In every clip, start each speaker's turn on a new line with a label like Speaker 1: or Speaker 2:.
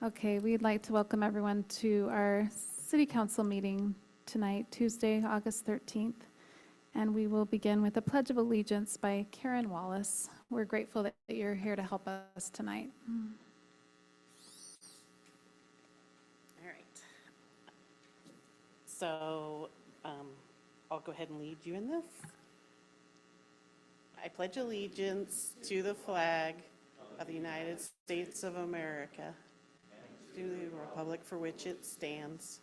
Speaker 1: Okay, we'd like to welcome everyone to our City Council meeting tonight, Tuesday, August 13th. And we will begin with a Pledge of Allegiance by Karen Wallace. We're grateful that you're here to help us tonight.
Speaker 2: All right. So I'll go ahead and lead you in this. I pledge allegiance to the flag of the United States of America, to the republic for which it stands,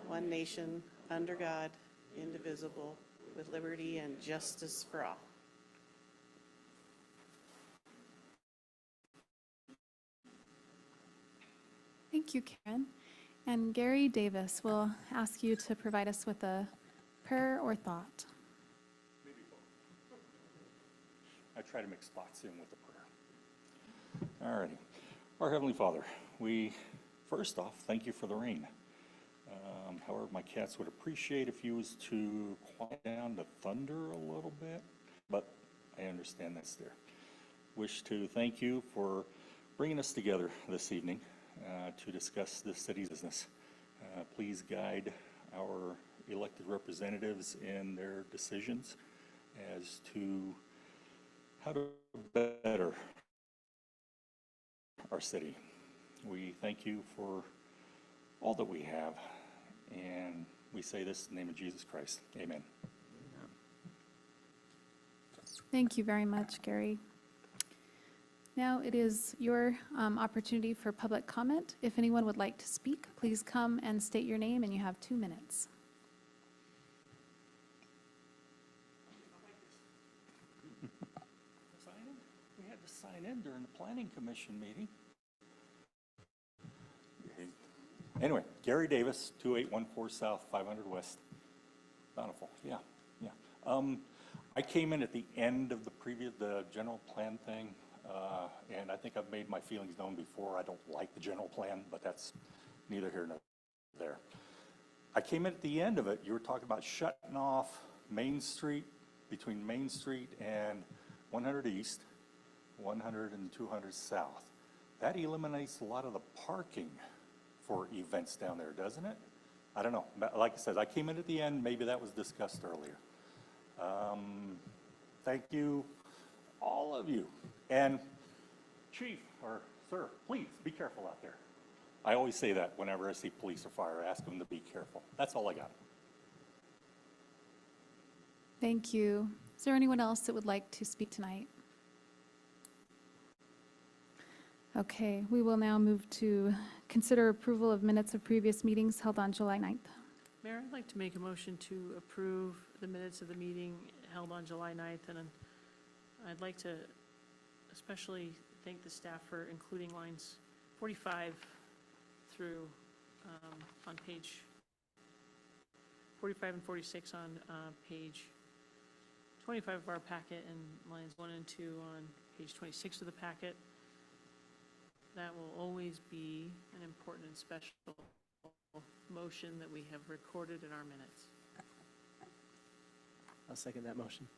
Speaker 2: one nation, under God, indivisible, with liberty and justice for all.
Speaker 1: Thank you, Karen. And Gary Davis will ask you to provide us with a prayer or thought.
Speaker 3: I try to make spots in with the prayer. All righty. Our Heavenly Father, we first off thank you for the rain. However, my cats would appreciate if you was to quiet down the thunder a little bit, but I understand that's there. Wish to thank you for bringing us together this evening to discuss the city's business. Please guide our elected representatives in their decisions as to how to better our city. We thank you for all that we have, and we say this in the name of Jesus Christ. Amen.
Speaker 1: Thank you very much, Gary. Now it is your opportunity for public comment. If anyone would like to speak, please come and state your name, and you have 2 minutes.
Speaker 3: We had to sign in during the Planning Commission meeting. Anyway, Gary Davis, 2814 South, 500 West, Bountiful. Yeah. I came in at the end of the general plan thing, and I think I've made my feelings known before. I don't like the general plan, but that's neither here nor there. I came in at the end of it. You were talking about shutting off Main Street, between Main Street and 100 East, 100 and 200 South. That eliminates a lot of the parking for events down there, doesn't it? I don't know. Like I said, I came in at the end. Maybe that was discussed earlier. Thank you, all of you. And Chief, or Sir, please be careful out there. I always say that whenever I see police or fire, ask them to be careful. That's all I got.
Speaker 1: Thank you. Is there anyone else that would like to speak tonight? Okay, we will now move to consider approval of minutes of previous meetings held on July 9th.
Speaker 4: Mayor, I'd like to make a motion to approve the minutes of the meeting held on July 9th, and I'd like to especially thank the staff for including lines 45 through on page 45 and 46 on page 25 of our packet, and lines 1 and 2 on page 26 of the packet. That will always be an important and special motion that we have recorded in our minutes.
Speaker 5: I'll second that motion.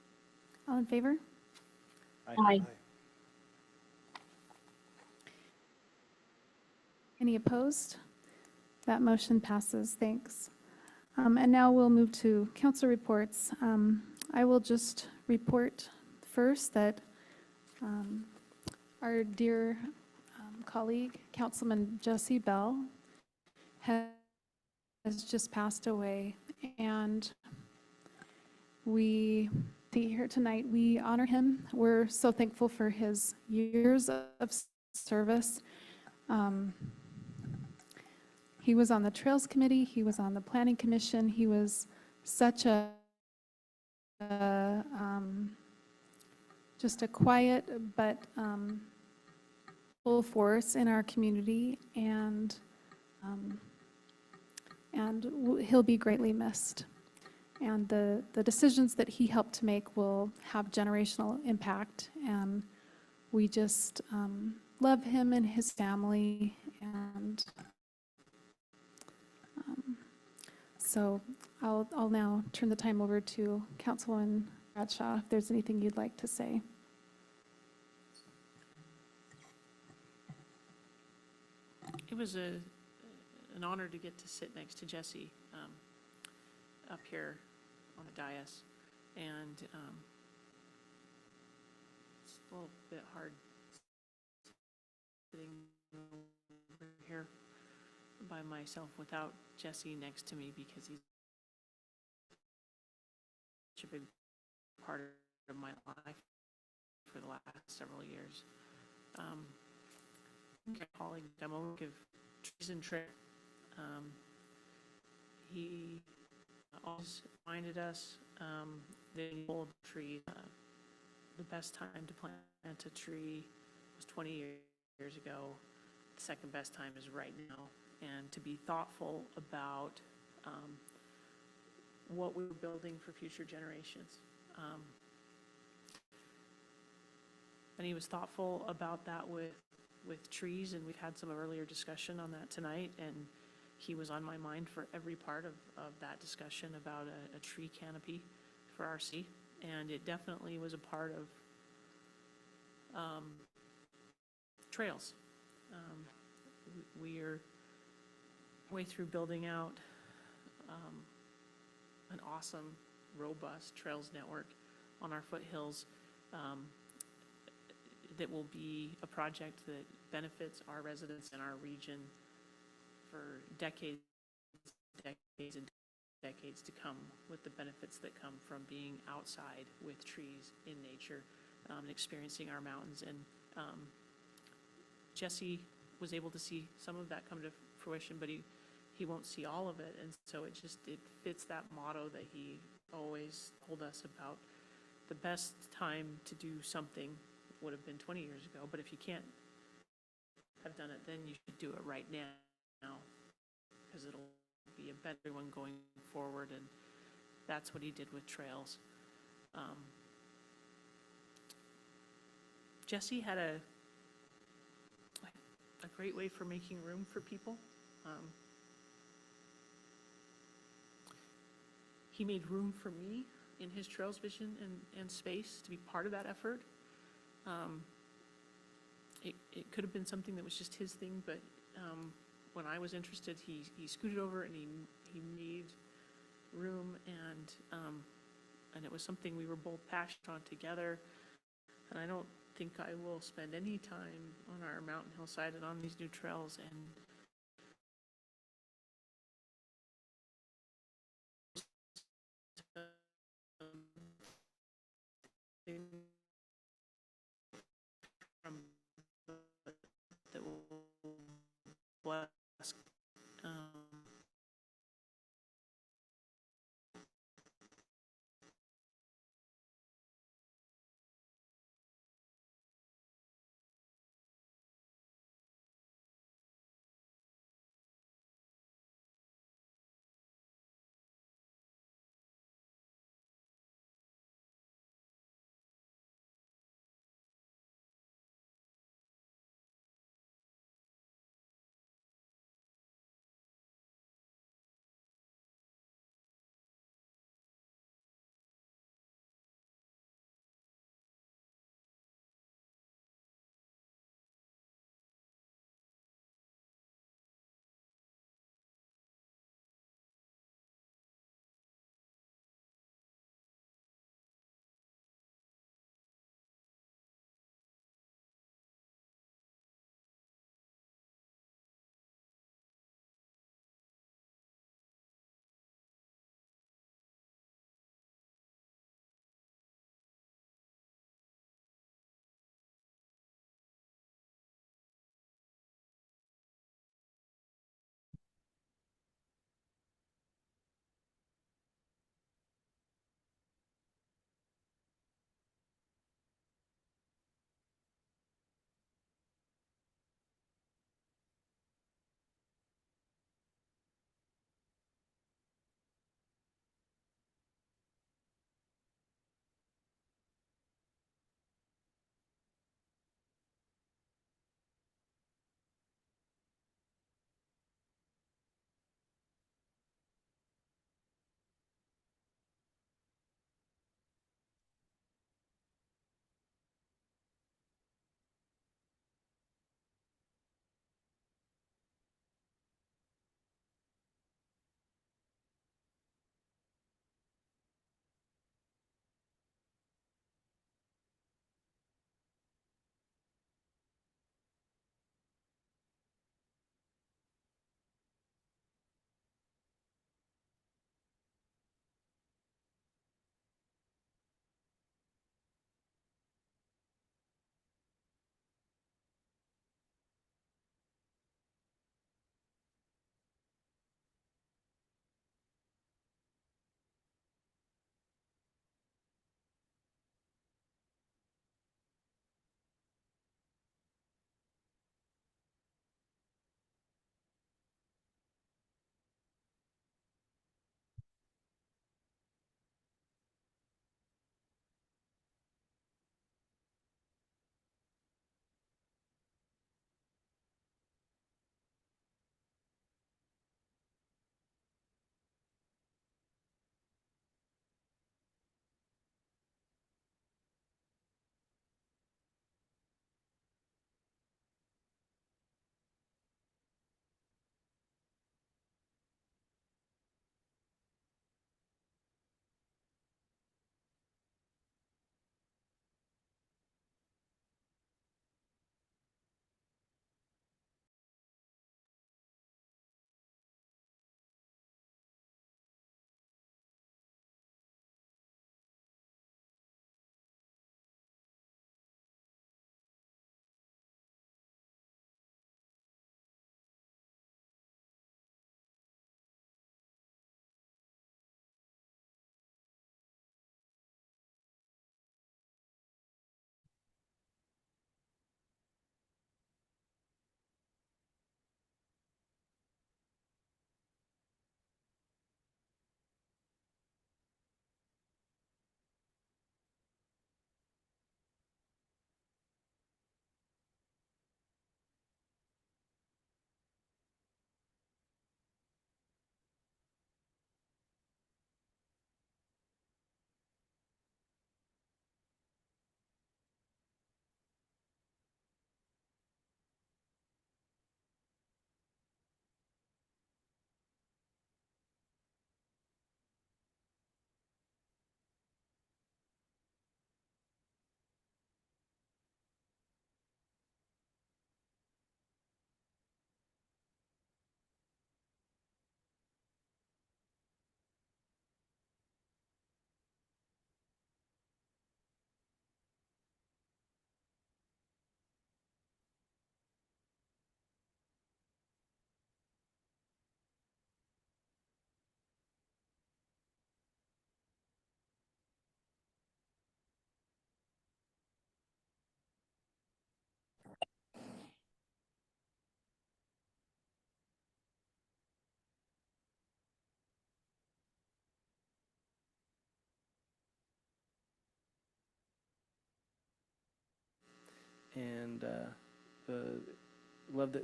Speaker 1: All in favor?
Speaker 5: Aye.
Speaker 1: Any opposed? That motion passes. Thanks. And now we'll move to council reports. I will just report first that our dear colleague, Councilman Jesse Bell, has just passed away, and we here tonight, we honor him. We're so thankful for his years of service. He was on the Trails Committee, he was on the Planning Commission, he was such just a quiet but full force in our community, and he'll be greatly missed. And the decisions that he helped to make will have generational impact, and we just love him and his family. And so I'll now turn the time over to Councilwoman Bradshaw if there's anything you'd like to say.
Speaker 4: it was an honor to get to sit next to Jesse up here on the dais. And it's a little bit hard sitting over here by myself without Jesse next to me because he's such a big part of my life for the last several years. Colleague demo of trees and trick. He always reminded us that old tree, the best time to plant a tree was 20 years ago. The second best time is right now, and to be thoughtful about what we're building for future generations. And he was thoughtful about that with trees, and we've had some earlier discussion on that tonight, and he was on my mind for every part of that discussion about a tree canopy for our city, and it definitely was a part of trails. We are way through building out an awesome, robust trails network on our foothills that will be a project that benefits our residents in our region for decades and decades to come, with the benefits that come from being outside with trees in nature and experiencing our mountains. And Jesse was able to see some of that come to fruition, but he won't see all of it. And so it fits that motto that he always told us about. The best time to do something would have been 20 years ago, but if you can't have done it, then you should do it right now, because it'll be a better one going forward, and that's what he did with trails. Jesse had a great way for making room for people. He made room for me in his trails vision and space to be part of that effort. It could have been something that was just his thing, but when I was interested, he scooted over and he made room, and it was something we were both passionate on together. And I don't think I will spend any time on our mountain hillside and on these new trails and that will bless
Speaker 5: and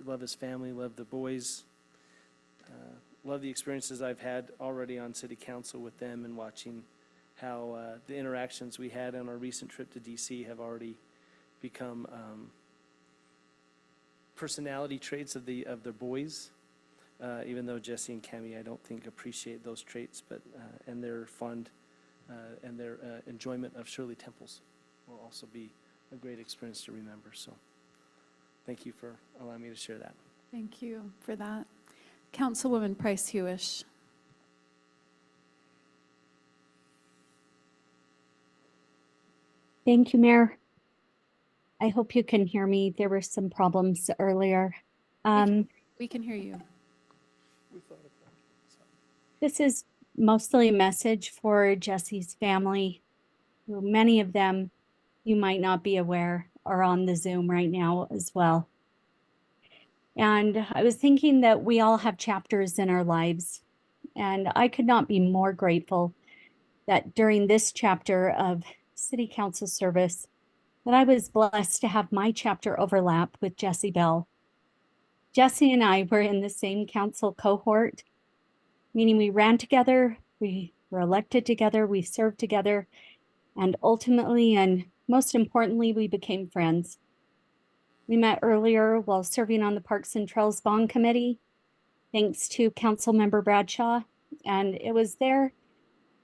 Speaker 5: love his family, love the boys, love the experiences I've had already on city council with them, and watching how the interactions we had on our recent trip to DC have already become personality traits of their boys. Even though Jesse and Cammie, I don't think appreciate those traits, but and their fond and their enjoyment of Shirley Temples will also be a great experience to remember. So thank you for allowing me to share that.
Speaker 1: Thank you for that. Councilwoman Price Hewish.
Speaker 6: Thank you, Mayor. I hope you can hear me. There were some problems earlier.
Speaker 1: We can hear you.
Speaker 6: This is mostly a message for Jesse's family, who many of them, you might not be aware, are on the Zoom right now as well. And I was thinking that we all have chapters in our lives, and I could not be more grateful that during this chapter of City Council service, that I was blessed to have my chapter overlap with Jesse Bell. Jesse and I were in the same council cohort, meaning we ran together, we were elected together, we served together, and ultimately, and most importantly, we became friends. We met earlier while serving on the Parks and Trails Bond Committee, thanks to Councilmember Bradshaw, and it was there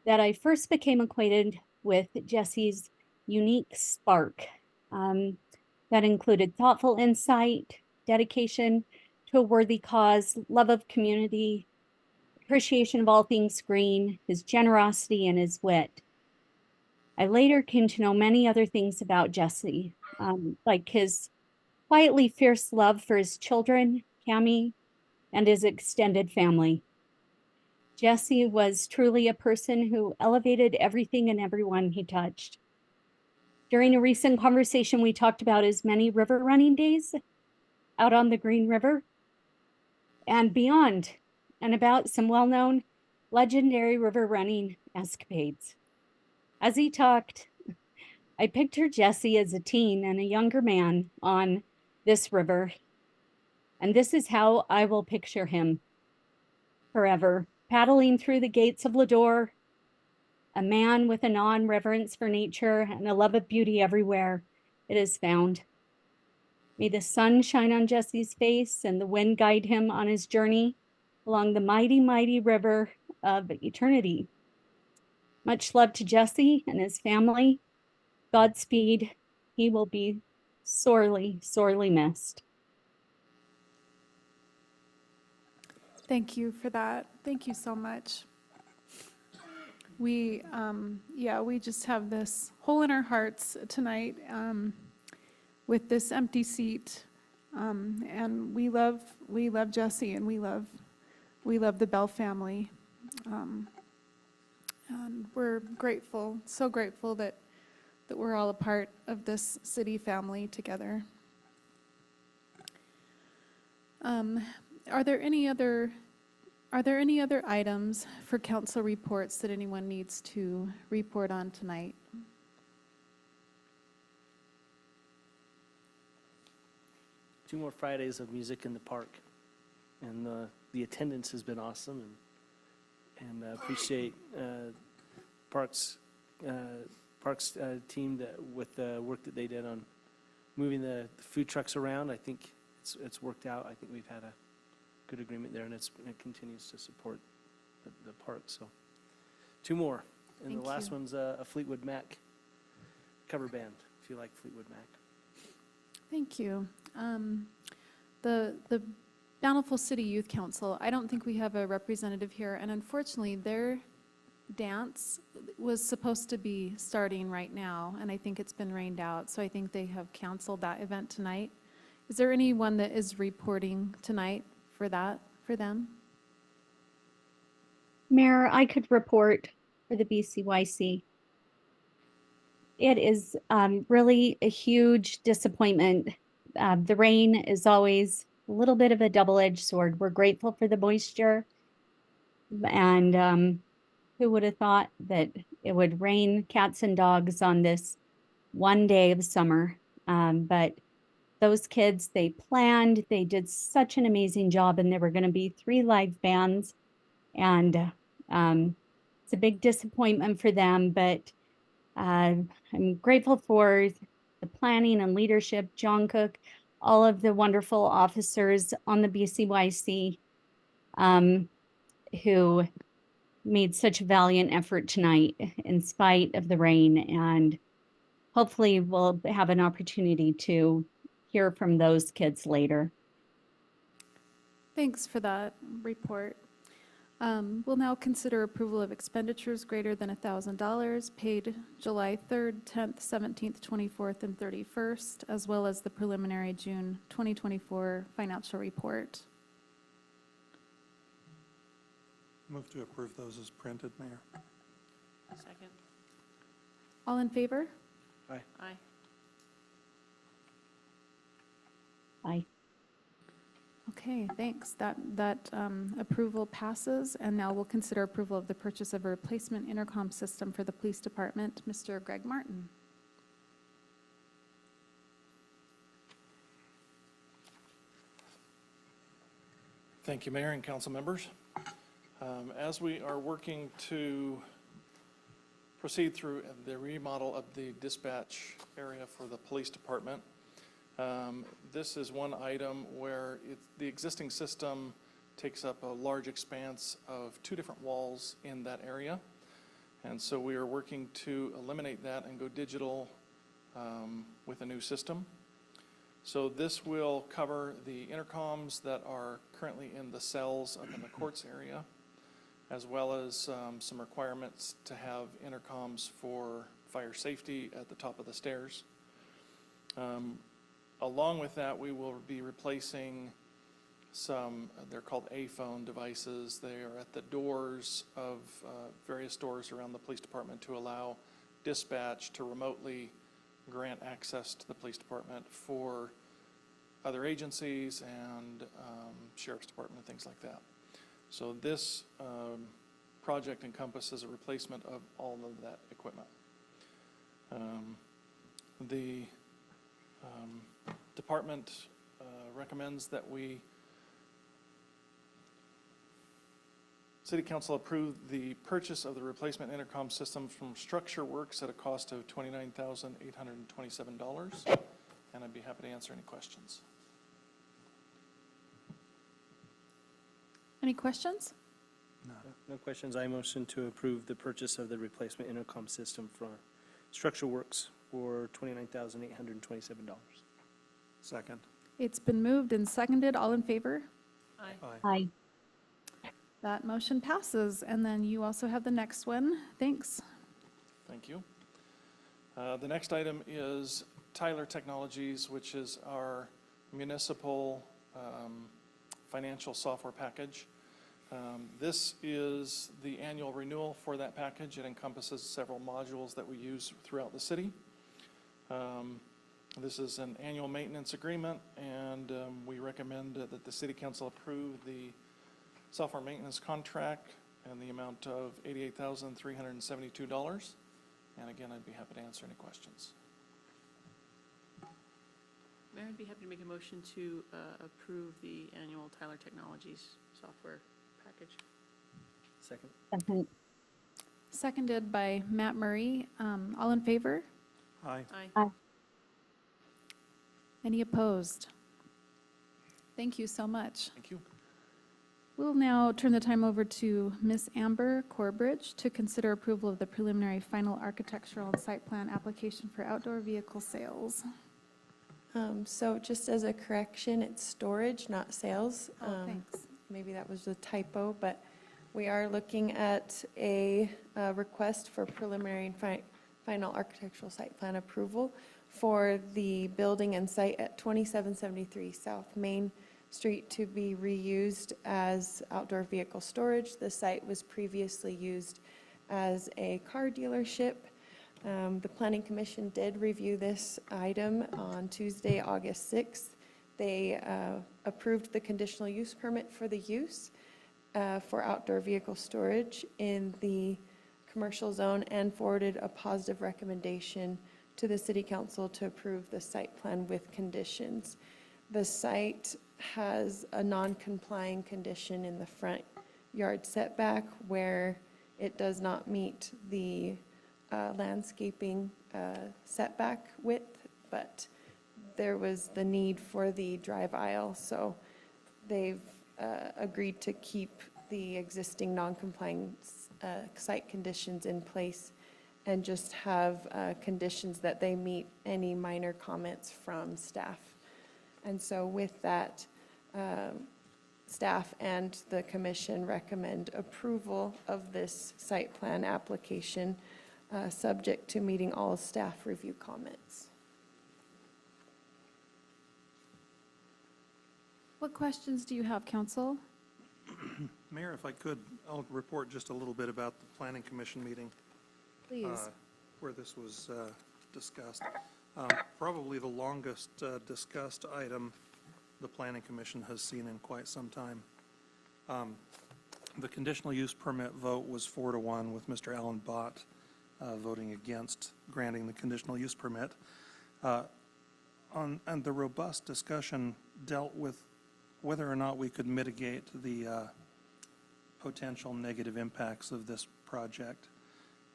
Speaker 6: that I first became acquainted with Jesse's unique spark that included thoughtful insight, dedication to a worthy cause, love of community, appreciation of all things green, his generosity, and his wit. I later came to know many other things about Jesse, like his quietly fierce love for his children, Cammie, and his extended family. Jesse was truly a person who elevated everything and everyone he touched. During a recent conversation, we talked about his many river running days out on the Green River and beyond, and about some well-known legendary river running escapades. As he talked, I pictured Jesse as a teen and a younger man on this river, and this is how I will picture him forever, paddling through the gates of Lador, a man with an awe and reverence for nature and a love of beauty everywhere it is found. May the sun shine on Jesse's face and the wind guide him on his journey along the mighty, mighty river of eternity. Much love to Jesse and his family. Godspeed. He will be sorely, sorely missed.
Speaker 1: Thank you for that. Thank you so much. We just have this hole in our hearts tonight with this empty seat, and we love Jesse, and we love the Bell family, and we're grateful, so grateful that we're all a part of this city family together. Are there any other items for council reports that anyone needs to report on tonight?
Speaker 5: Two more Fridays of music in the park, and the attendance has been awesome, and appreciate Parks team with the work that they did on moving the food trucks around. I think it's worked out. I think we've had a good agreement there, and it continues to support the park. So two more, and
Speaker 1: Thank
Speaker 5: the last
Speaker 1: you.
Speaker 5: one's a Fleetwood Mac cover band, if you like Fleetwood Mac.
Speaker 1: Thank you. The Bountiful City Youth Council, I don't think we have a representative here, and unfortunately, their dance was supposed to be starting right now, and I think it's been rained out, so I think they have canceled that event tonight. Is there anyone that is reporting tonight for them?
Speaker 6: Mayor, I could report for the BCYC. It is really a huge disappointment. The rain is always a little bit of a double-edged sword. We're grateful for the moisture, and who would have thought that it would rain cats and dogs on this one day of summer? But those kids, they planned, they did such an amazing job, and there were going to be 3 live bands. And it's a big disappointment for them, but I'm grateful for the planning and leadership, John Cook, all of the wonderful officers on the BCYC who made such a valiant effort tonight in spite of the rain. And hopefully we'll have an opportunity to hear from those kids later.
Speaker 1: Thanks for that report. We'll now consider approval of expenditures greater than $1,000 paid July 3rd, 10th, 17th, 24th, and 31st, as well as the preliminary June 2024 financial report.
Speaker 7: Move to approve those as printed, Mayor.
Speaker 4: Second.
Speaker 1: All in favor?
Speaker 4: Aye.
Speaker 6: Bye.
Speaker 1: Okay, thanks. That approval passes, and now we'll consider approval of the purchase of a replacement intercom system for the police department. Mr. Greg Martin.
Speaker 7: Thank you, Mayor and council members. As we are working to proceed through the remodel of the dispatch area for the police department, this is one item where the existing system takes up a large expanse of 2 different walls in that area. And so we are working to eliminate that and go digital with a new system. So this will cover the intercoms that are currently in the cells up in the courts area, as well as some requirements to have intercoms for fire safety at the top of the stairs. Along with that, we will be replacing some, they're called A-phone devices. They are at the doors of various doors around the police department to allow dispatch to remotely grant access to the police department for other agencies and sheriff's department and things like that. So this project encompasses a replacement of all of that equipment. The department recommends that City Council approve the purchase of the replacement intercom system from Structure Works at a cost of $29,827, and I'd be happy to answer any questions.
Speaker 1: Any questions?
Speaker 5: No questions. I motion to approve the purchase of the replacement intercom system for Structure Works for $29,827.
Speaker 7: Second.
Speaker 1: It's been moved and seconded. All in favor?
Speaker 4: Aye.
Speaker 6: Bye.
Speaker 1: That motion passes. And then you also have the next one. Thanks.
Speaker 7: Thank you. The next item is Tyler Technologies, which is our municipal financial software package. This is the annual renewal for that package. It encompasses several modules that we use throughout the city. This is an annual maintenance agreement, and we recommend that the City Council approve the software maintenance contract in the amount of $88,372. And again, I'd be happy to answer any questions.
Speaker 4: Mayor, I'd be happy to make a motion to approve the annual Tyler Technologies software package.
Speaker 5: Second.
Speaker 6: Second.
Speaker 1: Seconded by Matt Murray. All in favor?
Speaker 7: Aye.
Speaker 4: Aye.
Speaker 1: Any opposed? Thank you so much.
Speaker 7: Thank you.
Speaker 1: We'll now turn the time over to Ms. Amber Corbridge to consider approval of the preliminary final architectural and site plan application for outdoor vehicle sales.
Speaker 8: So just as a correction, it's storage, not sales.
Speaker 1: Oh, thanks.
Speaker 8: Maybe that was a typo, but we are looking at a request for preliminary and final architectural site plan approval for the building and site at 2773 South Main Street to be reused as outdoor vehicle storage. The site was previously used as a car dealership. The Planning Commission did review this item on Tuesday, August 6th. They approved the conditional use permit for the use for outdoor vehicle storage in the commercial zone and forwarded a positive recommendation to the city council to approve the site plan with conditions. The site has a non-complying condition in the front yard setback where it does not meet the landscaping setback width, but there was the need for the drive aisle, so they've agreed to keep the existing non-complying site conditions in place and just have conditions that they meet any minor comments from staff. And so with that, staff and the commission recommend approval of this site plan application, subject to meeting all staff review comments.
Speaker 1: What questions do you have, council?
Speaker 9: Mayor, if I could, I'll report just a little bit about the Planning Commission meeting
Speaker 1: Please.
Speaker 9: where this was discussed. Probably the longest discussed item the Planning Commission has seen in quite some time. The conditional use permit vote was 4-1 with Mr. Alan Bott voting against granting the conditional use permit. And the robust discussion dealt with whether or not we could mitigate the potential negative impacts of this project.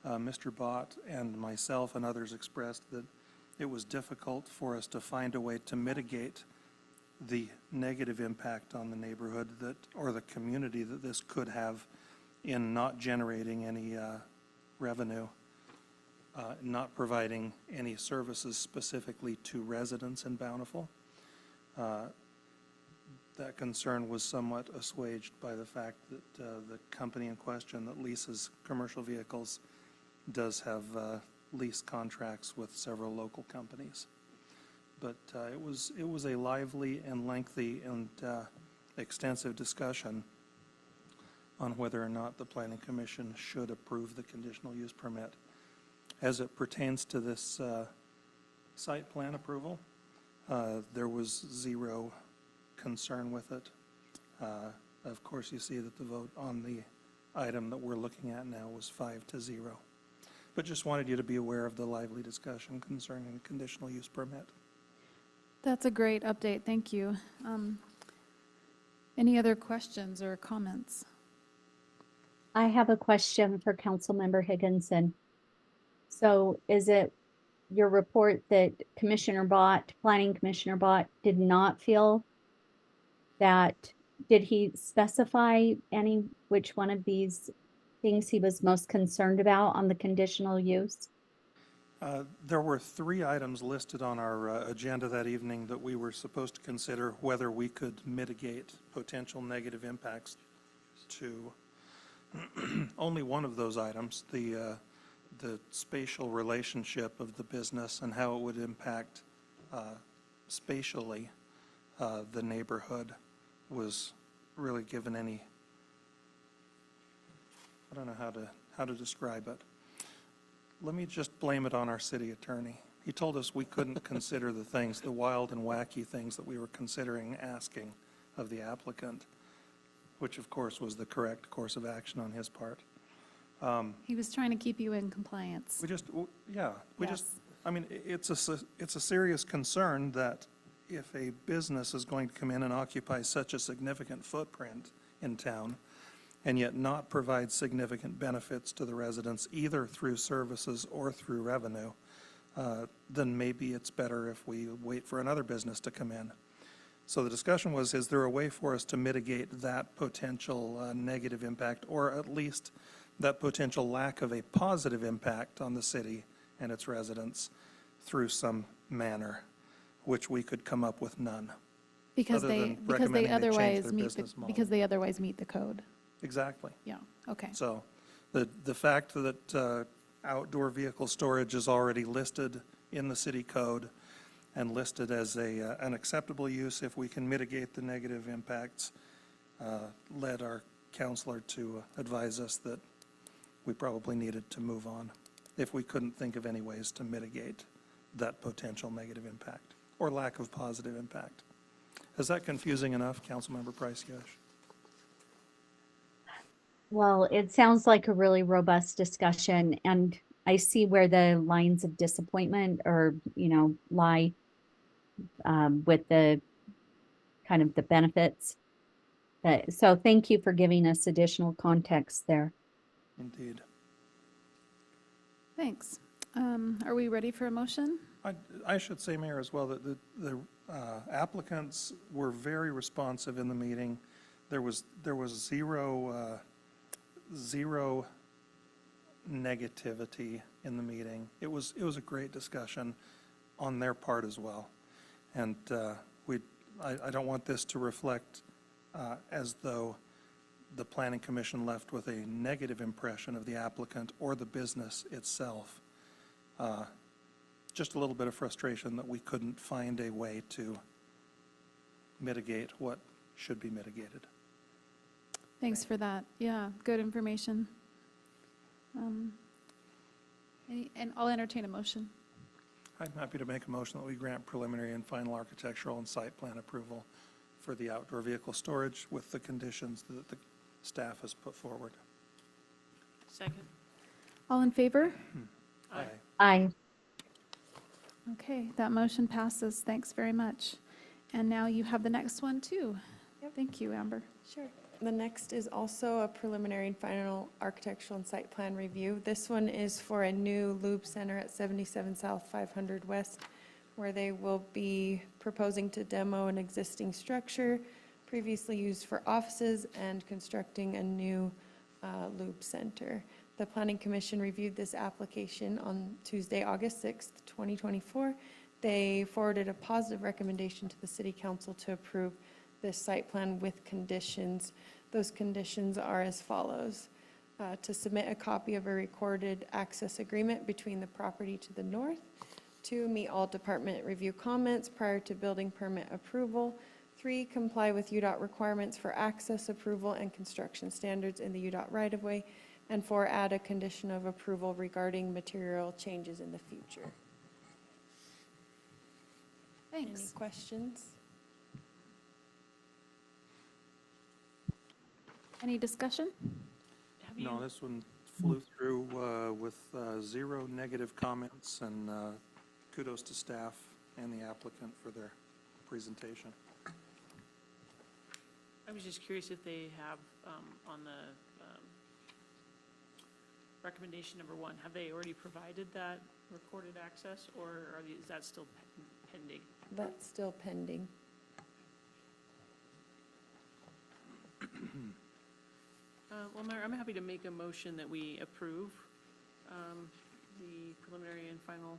Speaker 9: Mr. Bott and myself and others expressed that it was difficult for us to find a way to mitigate the negative impact on the neighborhood that, or the community that this could have in not generating any revenue, not providing any services specifically to residents in Bountiful. That concern was somewhat assuaged by the fact that the company in question that leases commercial vehicles does have lease contracts with several local companies. But it was a lively and lengthy and extensive discussion on whether or not the Planning Commission should approve the conditional use permit. As it pertains to this site plan approval, there was zero concern with it. Of course, you see that the vote on the item that we're looking at now was 5-0. But just wanted you to be aware of the lively discussion concerning the conditional use permit.
Speaker 1: That's a great update. Thank you. Any other questions or comments?
Speaker 6: I have a question for Councilmember Higginson. So is it your report that Commissioner Bott, Planning Commissioner Bott, did not feel that, did he specify which one of these things he was most concerned about on the conditional use?
Speaker 9: There were 3 items listed on our agenda that evening that we were supposed to consider whether we could mitigate potential negative impacts to. Only one of those items, the spatial relationship of the business and how it would impact spatially the neighborhood, was really given any, I don't know how to describe it. Let me just blame it on our city attorney. He told us we couldn't consider the wild and wacky things that we were considering asking of the applicant, which of course was the correct course of action on his part.
Speaker 1: He was trying to keep you in compliance.
Speaker 9: I mean, it's a serious concern that if a business is going to come in and occupy such a significant footprint in town and yet not provide significant benefits to the residents either through services or through revenue, then maybe it's better if we wait for another business to come in. So the discussion was, is there a way for us to mitigate that potential negative impact, or at least that potential lack of a positive impact on the city and its residents through some manner, which we could come up with none.
Speaker 1: Because
Speaker 9: other
Speaker 1: they,
Speaker 9: than
Speaker 1: because
Speaker 9: recommending
Speaker 1: they
Speaker 9: they change
Speaker 1: otherwise
Speaker 9: their
Speaker 1: meet,
Speaker 9: business model.
Speaker 1: because they otherwise meet the code.
Speaker 9: Exactly.
Speaker 1: Yeah, okay.
Speaker 9: So the fact that outdoor vehicle storage is already listed in the city code and listed as an acceptable use if we can mitigate the negative impacts, led our counselor to advise us that we probably needed to move on if we couldn't think of any ways to mitigate that potential negative impact or lack of positive impact. Is that confusing enough, Councilmember Price-Yosh?
Speaker 6: Well, it sounds like a really robust discussion, and I see where the lines of disappointment or, lie with the kind of the benefits. So thank you for giving us additional context there.
Speaker 9: Indeed.
Speaker 1: Thanks. Are we ready for a motion?
Speaker 9: I should say, Mayor, as well, that the applicants were very responsive in the meeting. There was zero negativity in the meeting. It was a great discussion on their part as well. And I don't want this to reflect as though the Planning Commission left with a negative impression of the applicant or the business itself. Just a little bit of frustration that we couldn't find a way to mitigate what should be mitigated.
Speaker 1: Thanks for that. Yeah, good information. And I'll entertain a motion.
Speaker 9: I'm happy to make a motion that we grant preliminary and final architectural and site plan approval for the outdoor vehicle storage with the conditions that the staff has put forward.
Speaker 4: Second.
Speaker 1: All in favor?
Speaker 4: Aye.
Speaker 6: Aye.
Speaker 1: Okay, that motion passes. Thanks very much. And now you have the next one too.
Speaker 8: Yep.
Speaker 1: Thank you, Amber.
Speaker 8: Sure. The next is also a preliminary and final architectural and site plan review. This one is for a new lube center at 77 South 500 West, where they will be proposing to demo an existing structure previously used for offices and constructing a new lube center. The Planning Commission reviewed this application on Tuesday, August 6th, 2024. They forwarded a positive recommendation to the City Council to approve this site plan with conditions. Those conditions are as follows. To submit a copy of a recorded access agreement between the property to the north. 2, meet all department review comments prior to building permit approval. 3, comply with UDOT requirements for access approval and construction standards in the UDOT right-of-way. And 4, add a condition of approval regarding material changes in the future. Any
Speaker 1: Thanks.
Speaker 8: questions?
Speaker 1: Any discussion?
Speaker 4: Have you,
Speaker 9: No, this one flew through with zero negative comments, and kudos to staff and the applicant for their presentation.
Speaker 4: I was just curious if they have, on the recommendation number 1, have they already provided that recorded access, or is that still pending?
Speaker 8: That's still pending.
Speaker 4: Well, Mayor, I'm happy to make a motion that we approve the preliminary and final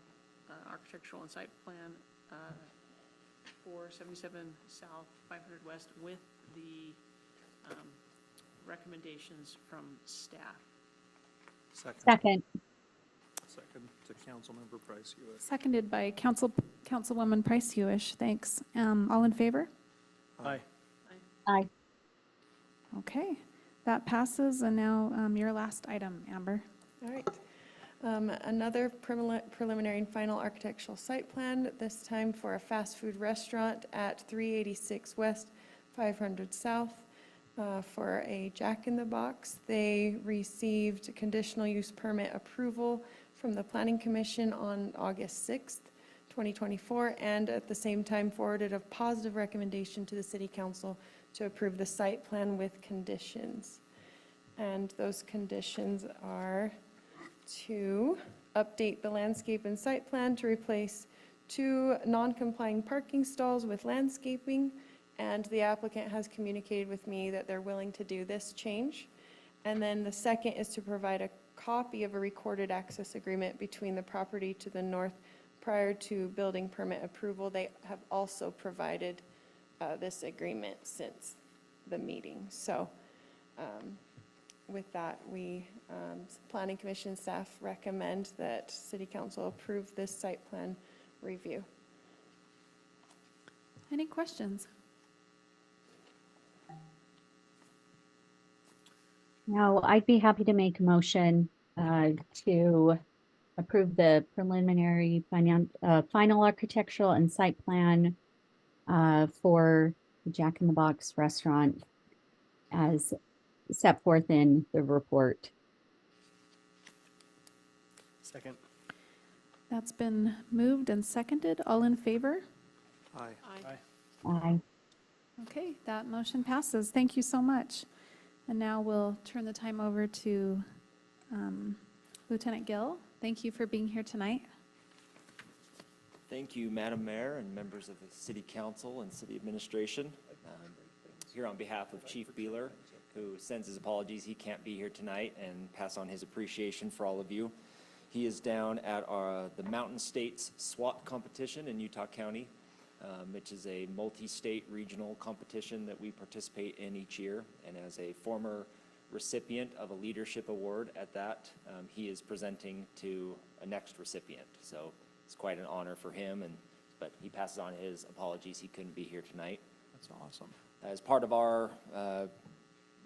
Speaker 4: architectural and site plan for 77 South 500 West with the recommendations from staff.
Speaker 9: Second to Councilmember Price Hewitt.
Speaker 1: Seconded by Councilwoman Price Hewish. Thanks. All in favor?
Speaker 5: Aye.
Speaker 6: Aye.
Speaker 1: Okay, that passes. And now your last item, Amber.
Speaker 8: All right. Another preliminary and final architectural site plan, this time for a fast food restaurant at 386 West, 500 South, for a Jack in the Box. They received conditional use permit approval from the Planning Commission on August 6th, 2024, and at the same time forwarded a positive recommendation to the City Council to approve the site plan with conditions. And those conditions are to update the landscape and site plan to replace 2 non-complying parking stalls with landscaping, and the applicant has communicated with me that they're willing to do this change. And then the second is to provide a copy of a recorded access agreement between the property to the north prior to building permit approval. They have also provided this agreement since the meeting. So with that, we, Planning Commission staff recommend that City Council approve this site plan review.
Speaker 1: Any questions?
Speaker 6: No, I'd be happy to make a motion to approve the preliminary final architectural and site plan for the Jack in the Box restaurant as set forth in the report.
Speaker 5: Second.
Speaker 1: That's been moved and seconded. All in favor?
Speaker 9: Aye.
Speaker 4: Aye.
Speaker 6: Aye.
Speaker 1: Okay, that motion passes. Thank you so much. And now we'll turn the time over to Lieutenant Gill. Thank you for being here tonight.
Speaker 10: Thank you, Madam Mayor and members of the City Council and City Administration. Here on behalf of Chief Beeler, who sends his apologies, he can't be here tonight, and pass on his appreciation for all of you. He is down at the Mountain States SWAT competition in Utah County, which is a multi-state regional competition that we participate in each year. And as a former recipient of a leadership award at that, he is presenting to a next recipient. So it's quite an honor for him, but he passes on his apologies. He couldn't be here tonight.
Speaker 9: That's awesome.
Speaker 10: As part of our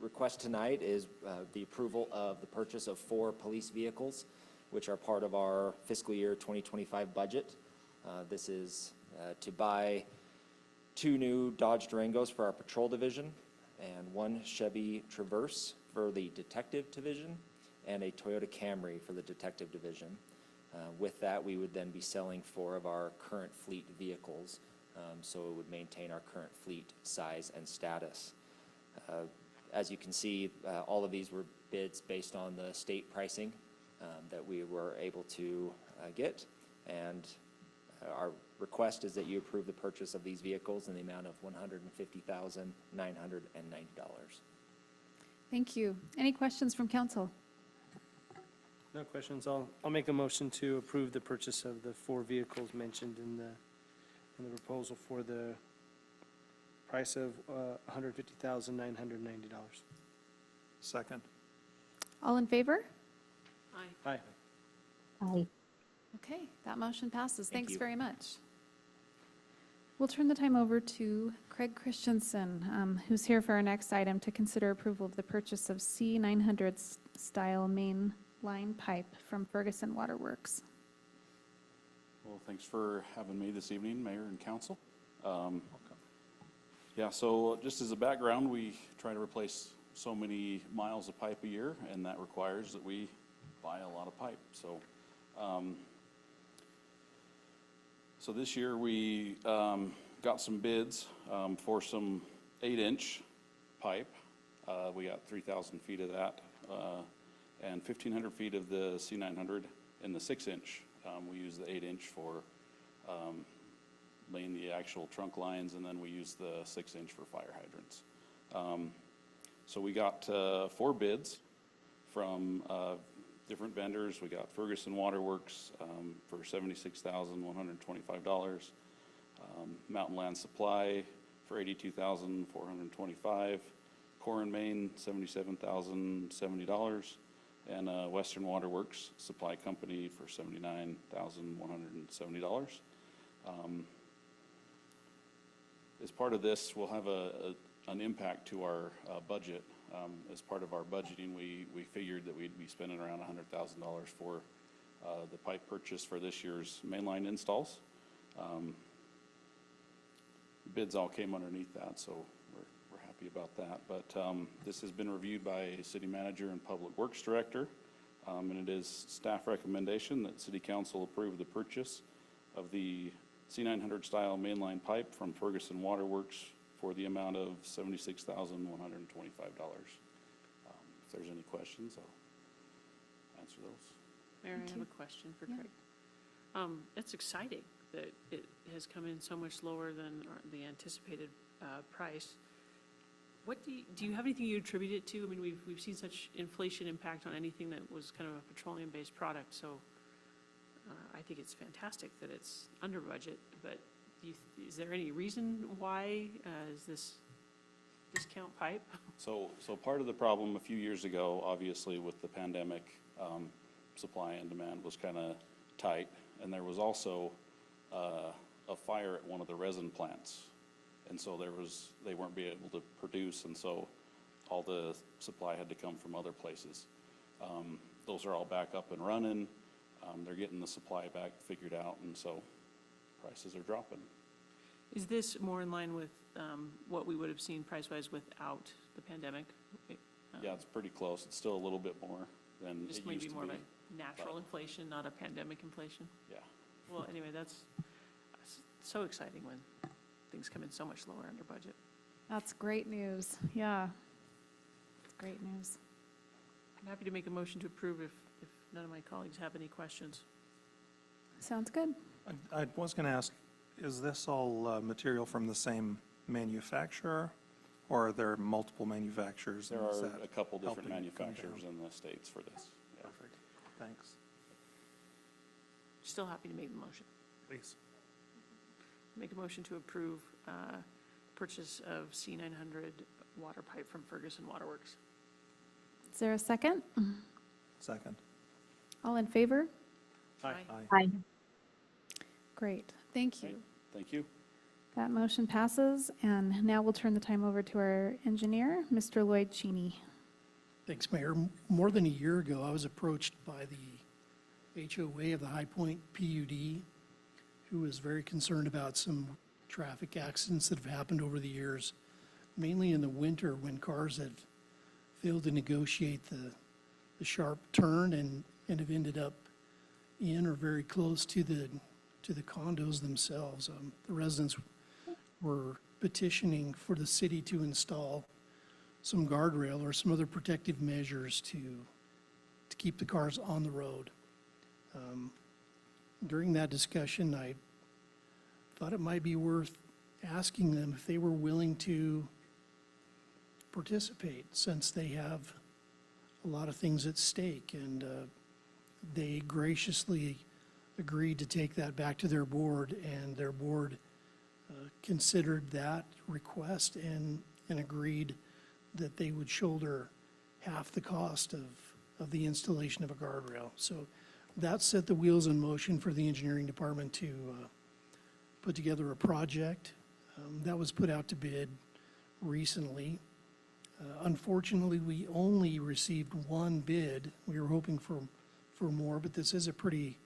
Speaker 10: request tonight is the approval of the purchase of 4 police vehicles, which are part of our fiscal year 2025 budget. This is to buy 2 new Dodge Durangos for our patrol division and 1 Chevy Traverse for the detective division and a Toyota Camry for the detective division. With that, we would then be selling 4 of our current fleet vehicles, so it would maintain our current fleet size and status. As you can see, all of these were bids based on the state pricing that we were able to get, and our request is that you approve the purchase of these vehicles in the amount of $150,990.
Speaker 1: Thank you. Any questions from council?
Speaker 5: No questions. I'll make a motion to approve the purchase of the 4 vehicles mentioned in the proposal for the price of $150,990.
Speaker 9: Second.
Speaker 1: All in favor?
Speaker 4: Aye.
Speaker 5: Aye.
Speaker 6: Aye.
Speaker 1: Okay, that motion passes.
Speaker 10: Thank
Speaker 1: Thanks
Speaker 10: you.
Speaker 1: very much. We'll turn the time over to Craig Christensen, who's here for our next item to consider approval of the purchase of C900 style main line pipe from Ferguson Waterworks.
Speaker 11: Well, thanks for having me this evening, Mayor and Council. Yeah, so just as a background, we try to replace so many miles of pipe a year, and that requires that we buy a lot of pipe. So this year we got some bids for some 8-inch pipe. We got 3,000 feet of that and 1,500 feet of the C900 in the 6-inch. We use the 8-inch for laying the actual trunk lines, and then we use the 6-inch for fire hydrants. So we got 4 bids from different vendors. We got Ferguson Waterworks for $76,125, Mountain Land Supply for $82,425, Core and Main $77,070, and Western Waterworks Supply Company for $79,170. As part of this, we'll have an impact to our budget. As part of our budgeting, we figured that we'd be spending around $100,000 for the pipe purchase for this year's mainline installs. Bids all came underneath that, so we're happy about that. But this has been reviewed by City Manager and Public Works Director, and it is staff recommendation that City Council approve the purchase of the C900 style mainline pipe from Ferguson Waterworks for the amount of $76,125. If there's any questions, I'll answer those.
Speaker 4: Mayor, I
Speaker 1: Thank
Speaker 4: have
Speaker 1: you.
Speaker 4: a question for
Speaker 1: Yeah.
Speaker 4: Craig. It's exciting that it has come in so much lower than the anticipated price. What do you have anything you attribute it to? I mean, we've seen such inflation impact on anything that was kind of a petroleum-based product, so I think it's fantastic that it's under budget, but is there any reason why is this discount pipe?
Speaker 11: So part of the problem a few years ago, obviously with the pandemic, supply and demand was kind of tight, and there was also a fire at one of the resin plants, and so they weren't being able to produce, and so all the supply had to come from other places. Those are all back up and running. They're getting the supply back figured out, and so prices are dropping.
Speaker 4: Is this more in line with what we would have seen price-wise without the pandemic?
Speaker 11: Yeah, it's pretty close. It's still a little bit more than it
Speaker 4: Just
Speaker 11: used
Speaker 4: maybe
Speaker 11: to
Speaker 4: more of
Speaker 11: be.
Speaker 4: a natural inflation, not a pandemic inflation.
Speaker 11: Yeah.
Speaker 4: Well, anyway, that's so exciting when things come in so much lower under budget.
Speaker 1: That's great news. Yeah. It's great news.
Speaker 4: I'm happy to make a motion to approve if none of my colleagues have any questions.
Speaker 1: Sounds good.
Speaker 9: I was going to ask, is this all material from the same manufacturer, or are there multiple manufacturers?
Speaker 11: There
Speaker 9: Is
Speaker 11: are
Speaker 9: that
Speaker 11: a couple different
Speaker 9: helping come
Speaker 11: manufacturers
Speaker 9: down?
Speaker 11: in the states for this. Yeah.
Speaker 9: Perfect. Thanks.
Speaker 4: Still happy to make the motion.
Speaker 9: Please.
Speaker 4: Make a motion to approve purchase of C900 water pipe from Ferguson Waterworks.
Speaker 1: Is there a second?
Speaker 9: Second.
Speaker 1: All in favor?
Speaker 4: Aye.
Speaker 6: Aye.
Speaker 1: Great. Thank you.
Speaker 11: Thank you.
Speaker 1: That motion passes, and now we'll turn the time over to our engineer, Mr. Lloyd Cheney.
Speaker 12: Thanks, Mayor. More than a year ago, I was approached by the HOA of the High Point PUD, who was very concerned about some traffic accidents that have happened over the years, mainly in the winter when cars have failed to negotiate the sharp turn and have ended up in or very close to the condos themselves. The residents were petitioning for the city to install some guardrail or some other protective measures to keep the cars on the road. During that discussion, I thought it might be worth asking them if they were willing to participate, since they have a lot of things at stake, and they graciously agreed to take that back to their board, and their board considered that request and agreed that they would shoulder half the cost of the installation of a guardrail. So that set the wheels in motion for the engineering department to put together a project. That was put out to bid recently. Unfortunately, we only received one bid. We were hoping for more, but this is a pretty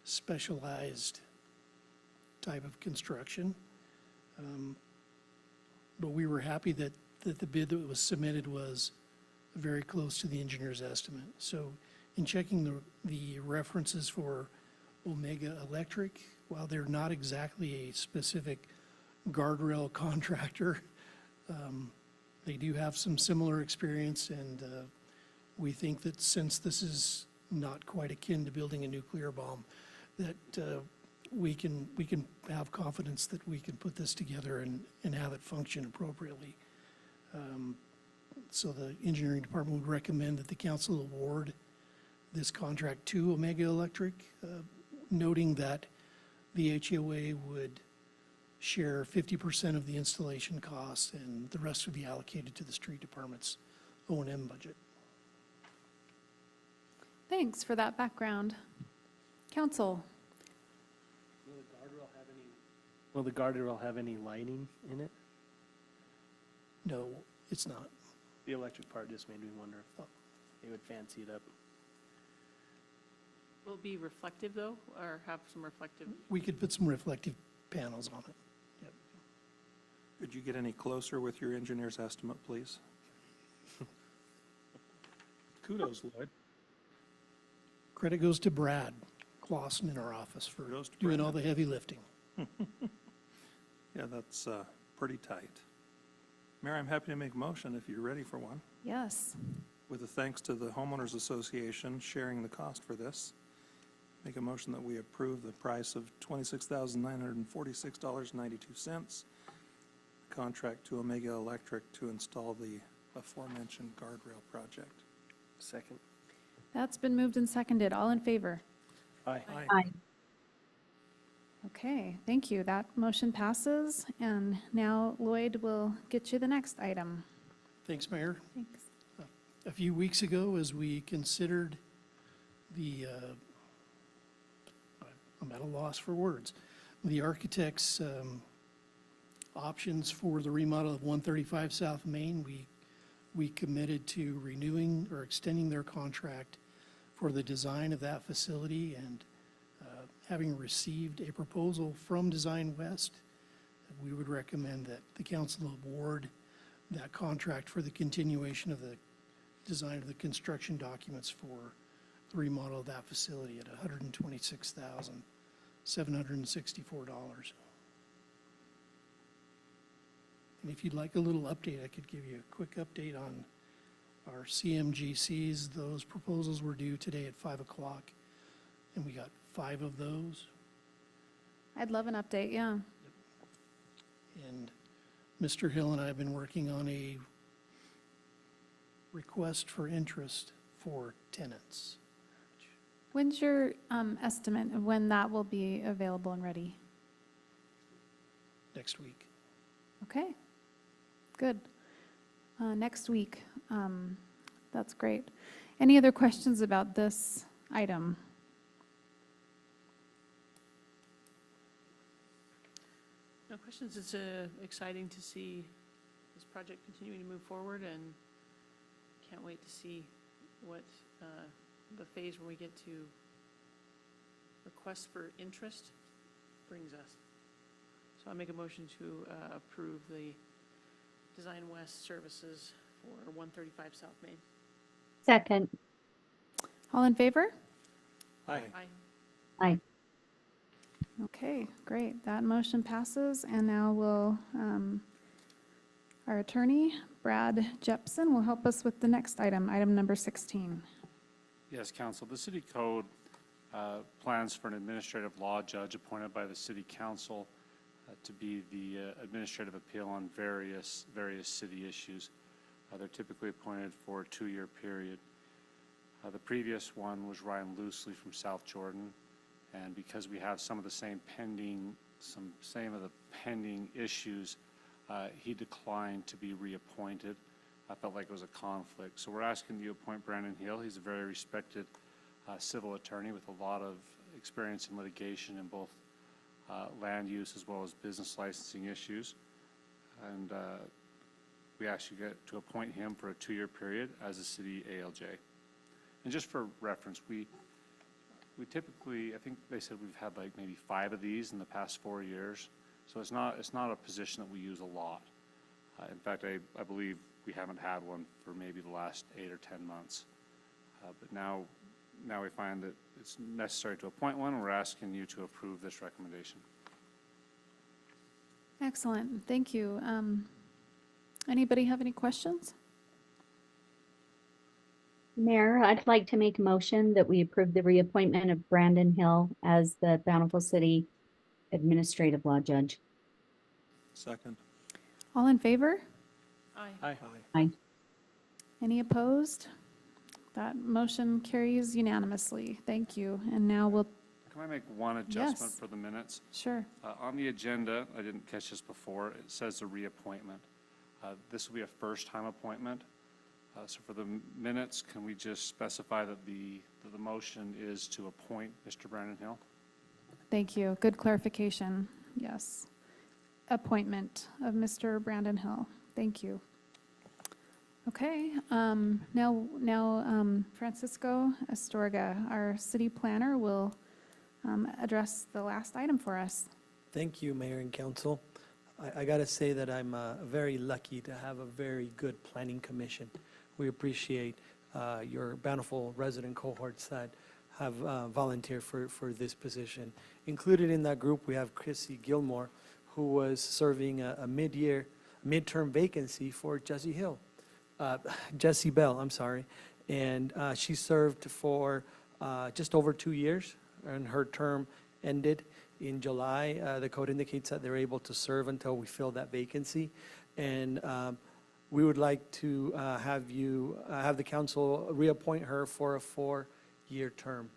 Speaker 12: specialized type of construction. But we were happy that the bid that was submitted was very close to the engineer's estimate. So in checking the references for Omega Electric, while they're not exactly a specific guardrail contractor, they do have some similar experience, and we think that since this is not quite akin to building a nuclear bomb, that we can have confidence that we can put this together and have it function appropriately. So the engineering department would recommend that the council award this contract to Omega Electric, noting that the HOA would share 50% of the installation costs, and the rest would be allocated to the street department's O&M budget.
Speaker 1: Thanks for that background. Council,
Speaker 5: Will the guardrail have any lighting in it?
Speaker 12: No, it's not.
Speaker 5: The electric part just made me wonder if they would fancy it up.
Speaker 4: Will it be reflective, though, or have some reflective?
Speaker 12: We could put some reflective panels on it. Yep.
Speaker 9: Could you get any closer with your engineer's estimate, please?
Speaker 7: Kudos, Lloyd.
Speaker 12: Credit goes to Brad Clausen in our office for
Speaker 9: Kudos to
Speaker 12: doing
Speaker 9: Brad.
Speaker 12: all the heavy lifting.
Speaker 9: Yeah, that's pretty tight. Mayor, I'm happy to make a motion if you're ready for one.
Speaker 1: yes.
Speaker 9: With a thanks to the Homeowners Association sharing the cost for this, make a motion that we approve the price of $26,946.92, contract to Omega Electric to install the aforementioned guardrail project.
Speaker 5: Second.
Speaker 1: That's been moved and seconded. All in favor?
Speaker 5: Aye.
Speaker 6: Aye.
Speaker 1: Okay, thank you. That motion passes, and now Lloyd will get you the next item.
Speaker 12: Thanks, Mayor.
Speaker 1: Thanks.
Speaker 12: A few weeks ago, as we considered I'm at a loss for words, the architect's options for the remodel of 135 South Main, we committed to renewing or extending their contract for the design of that facility, and having received a proposal from Design West, we would recommend that the council award that contract for the continuation of the design of the construction documents for the remodel of that facility at $126,764. And if you'd like a little update, I could give you a quick update on our CMGCs. Those proposals were due today at 5 o'clock, and we got 5 of those.
Speaker 1: I'd love an update, yeah.
Speaker 12: And Mr. Hill and I have been working on a request for interest for tenants.
Speaker 1: When's your estimate of when that will be available and ready?
Speaker 12: Next week.
Speaker 1: Okay, good. Next week, that's great. Any other questions about this item?
Speaker 4: No questions. It's exciting to see this project continuing to move forward, and can't wait to see what the phase where we get to request for interest brings us. So I make a motion to approve the Design West services for 135 South Main.
Speaker 6: Second.
Speaker 1: All in favor?
Speaker 3: Aye.
Speaker 4: Aye.
Speaker 6: Aye.
Speaker 1: Okay, great. That motion passes, and now will our attorney, Brad Jepson, will help us with the next item, item number 16.
Speaker 13: Yes, Council. The City Code plans for an administrative law judge appointed by the City Council to be the administrative appeal on various city issues. They're typically appointed for a 2-year period. The previous one was Ryan Loosely from South Jordan, and because we have some of the same pending issues, he declined to be reappointed. I felt like it was a conflict. So we're asking you to appoint Brandon Hill. He's a very respected civil attorney with a lot of experience in litigation in both land use as well as business licensing issues. And we actually get to appoint him for a 2-year period as a city ALJ. And just for reference, we typically, I think they said we've had like maybe 5 of these in the past 4 years. So it's not a position that we use a lot. In fact, I believe we haven't had one for maybe the last 8 or 10 months. But now we find that it's necessary to appoint one. We're asking you to approve this recommendation.
Speaker 1: Excellent, thank you. Anybody have any questions?
Speaker 6: Mayor, I'd like to make a motion that we approve the reappointment of Brandon Hill as the Bountiful City Administrative Law Judge.
Speaker 9: Second.
Speaker 1: All in favor?
Speaker 4: Aye.
Speaker 6: Aye.
Speaker 1: Any opposed? That motion carries unanimously. Thank you. And now we'll,
Speaker 13: Can I make one adjustment
Speaker 1: Yes.
Speaker 13: for the minutes?
Speaker 1: sure.
Speaker 13: On the agenda, I didn't catch this before, it says a reappointment. This will be a first-time appointment. So for the minutes, can we just specify that the motion is to appoint Mr. Brandon Hill?
Speaker 1: Thank you. Good clarification. Yes. Appointment of Mr. Brandon Hill. Thank you. Okay, now Francisco Astorga, our city planner, will address the last item for us.
Speaker 14: Thank you, Mayor and Council. I got to say that I'm very lucky to have a very good planning commission. We appreciate your Bountiful resident cohorts that have volunteered for this position. Included in that group, we have Krissy Gilmore, who was serving a midterm vacancy for Jessie Bell, I'm sorry. And she served for just over 2 years, and her term ended in July. The code indicates that they're able to serve until we fill that vacancy. And we would like to have the council reappoint her for a 4-year term.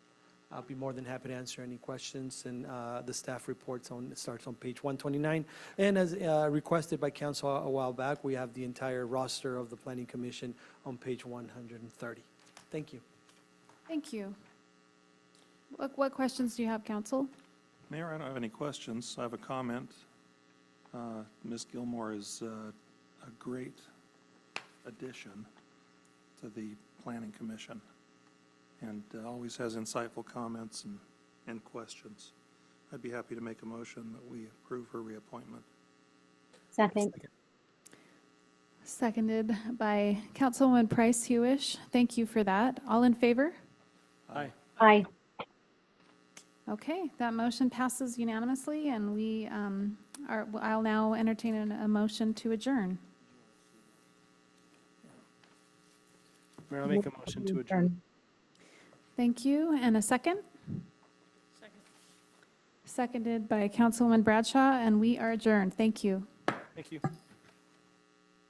Speaker 14: I'll be more than happy to answer any questions, and the staff reports starts on page 129. And as requested by council a while back, we have the entire roster of the Planning Commission on page 130. Thank you.
Speaker 1: Thank you. What questions do you have, council?
Speaker 9: Mayor, I don't have any questions. I have a comment. Ms. Gilmore is a great addition to the Planning Commission, and always has insightful comments and questions. I'd be happy to make a motion that we approve her reappointment.
Speaker 6: Second.
Speaker 1: Seconded by Councilwoman Price Hewish. Thank you for that. All in favor?
Speaker 5: Aye.
Speaker 6: Aye.
Speaker 1: Okay, that motion passes unanimously, and I'll now entertain a motion to adjourn.
Speaker 5: Mayor, I'll make a motion to adjourn.
Speaker 1: Thank you, and a second?
Speaker 4: Second.
Speaker 1: Seconded by Councilwoman Bradshaw, and we are adjourned. Thank you.
Speaker 5: Thank you.